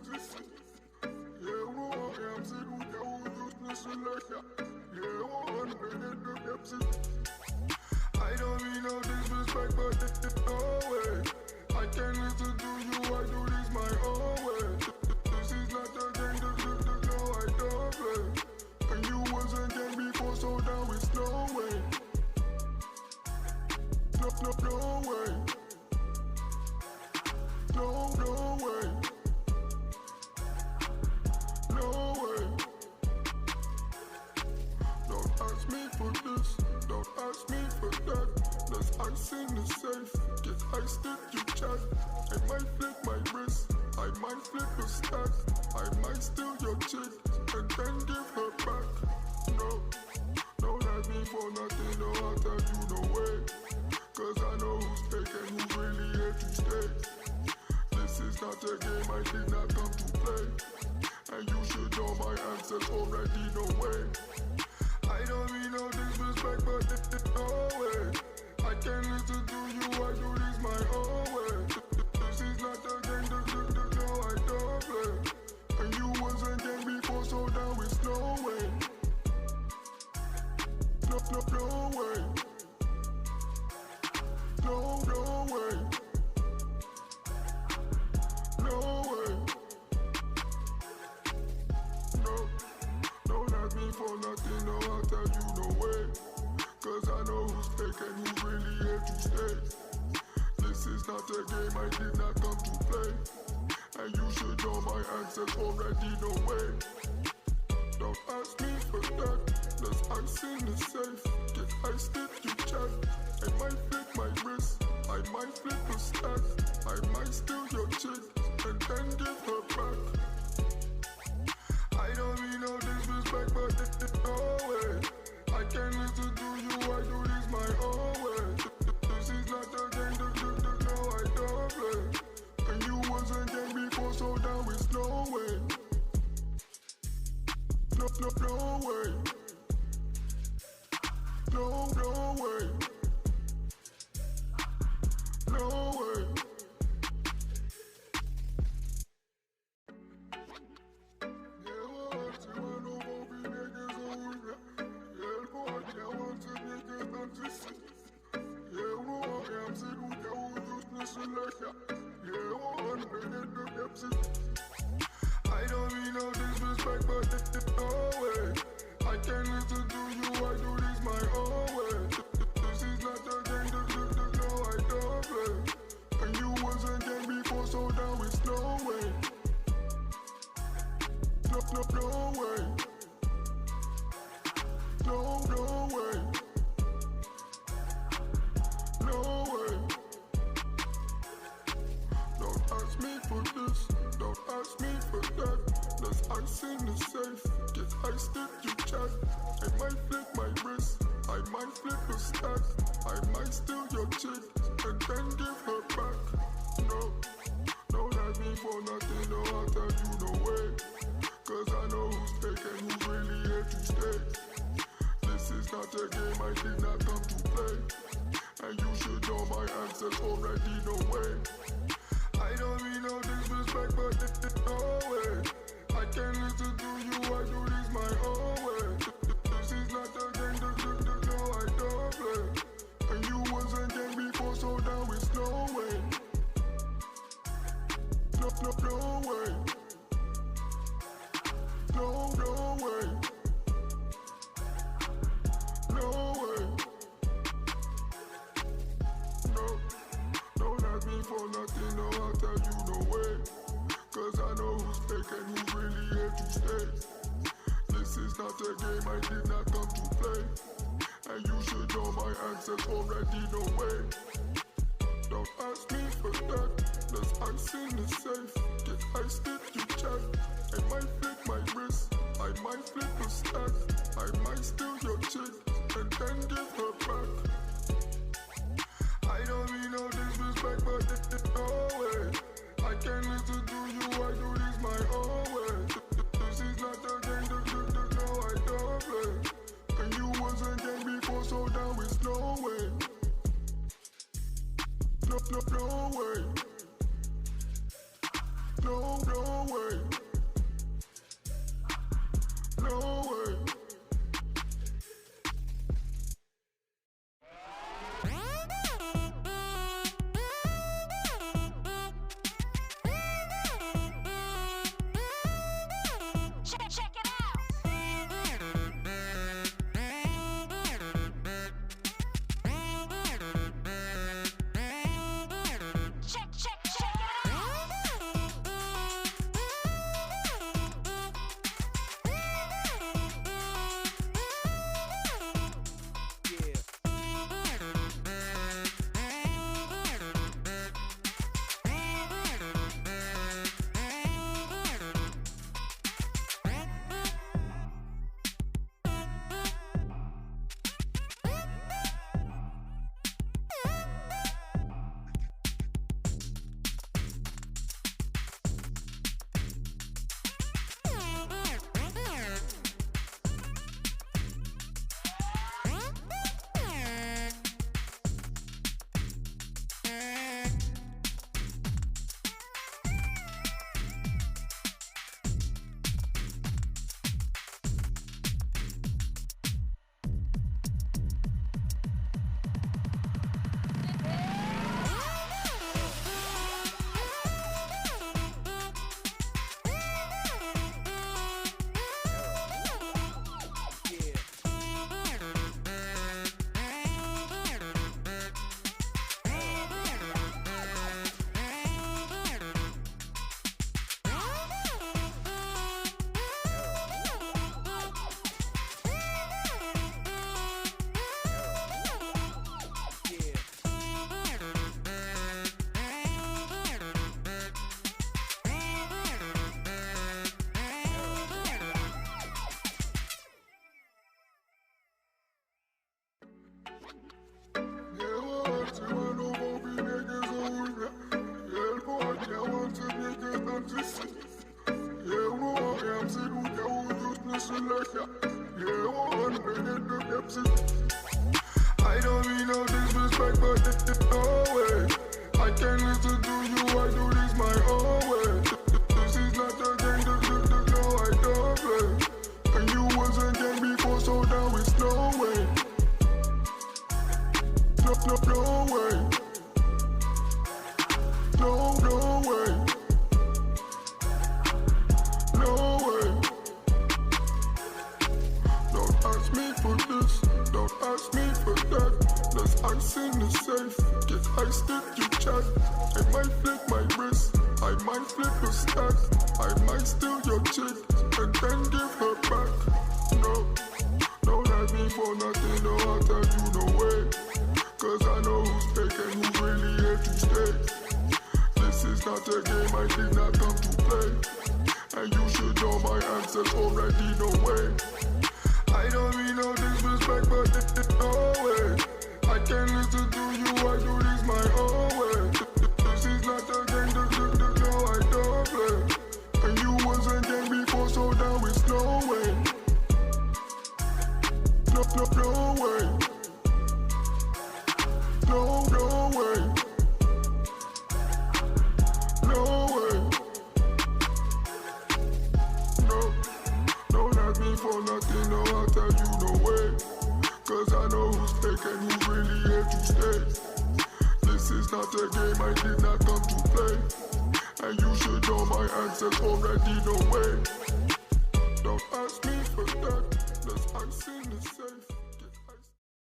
transition. Yeah, I'm sitting with you, just listen. Yeah, I'm in the depths. I don't mean no disrespect, but no way. I can't listen to you, I do this my own way. This is not the game, no, I don't play. And you wasn't game before, so now it's no way. No way. No way. No way. Don't ask me for this, don't ask me for that. There's ice in the safe, get iced if you chat. I might flip my wrist, I might flip a stack. I might steal your chick and then give her back. No, don't ask me for nothing, no, I'll tell you no way. Cause I know who's fake and who's really here to stay. This is not a game, I did not come to play. And you should know my answers already, no way. I don't mean no disrespect, but no way. I can't listen to you, I do this my own way. This is not a game, no, I don't play. And you wasn't game before, so now it's no way. No way. No way. No way. No, don't ask me for nothing, no, I'll tell you no way. Cause I know who's fake and who's really here to stay. This is not a game, I did not come to play. And you should know my answers already, no way. Don't ask me for that, there's ice in the safe. Get iced if you chat. I might flip my wrist, I might flip a stack. I might steal your chick and then give her back. I don't mean no disrespect, but no way. I can't listen to you, I do this my own way. This is not a game, no, I don't play. And you wasn't game before, so now it's no way. No way. No way. No way. Yeah, what you want to go be niggas over. Yeah, what you want to niggas not to see. Yeah, what I'm sitting with you, just listen. Yeah, what I'm in the depths. I don't mean no disrespect, but no way. I can't listen to you, I do this my own way. This is not a game, no, I don't play. And you wasn't game before, so now it's no way. No way. No way. No way. Don't ask me for this, don't ask me for that. There's ice in the safe, get iced if you chat. I might flip my wrist, I might flip a stack. I might steal your chick and then give her back. No, don't ask me for nothing, no, I'll tell you no way. Cause I know who's fake and who's really here to stay. This is not a game, I did not come to play. And you should know my answers already, no way. I don't mean no disrespect, but no way. I can't listen to you, I do this my own way. This is not a game, no, I don't play. And you wasn't game before, so now it's no way. No way. No way. No way. No, don't ask me for nothing, no, I'll tell you no way. Cause I know who's fake and who's really here to stay. This is not a game, I did not come to play. And you should know my answers already, no way. Don't ask me for that, there's ice in the safe. Get iced if you chat. I might flip my wrist, I might flip a stack. I might steal your chick and then give her back. I don't mean no disrespect, but no way. I can't listen to you, I do this my own way. This is not a game, no, I don't play. And you wasn't game before, so now it's no way. No way. No way. I don't mean no disrespect, but no way. I can't listen to you, I do this my own way. This is not a game, no, I don't play. And you wasn't game before, so now it's no way. No way. No way. No way. Don't ask me for this, don't ask me for that. There's ice in the safe, get iced if you chat. I might flip my wrist, I might flip a stack. I might steal your chick and then give her back. No, don't ask me for nothing, no, I'll tell you no way. Cause I know who's fake and who's really here to stay. This is not a game, I did not come to play. And you should know my answers already, no way. I don't mean no disrespect, but no way. I can't listen to you, I do this my own way. This is not a game, no, I don't play. And you wasn't game before, so now it's no way. No way. No way. No way. No, don't ask me for nothing, no, I'll tell you no way. Cause I know who's fake and who's really here to stay. This is not a game, I did not come to play. And you should know my answers already, no way. Don't ask me for that, there's ice in the safe.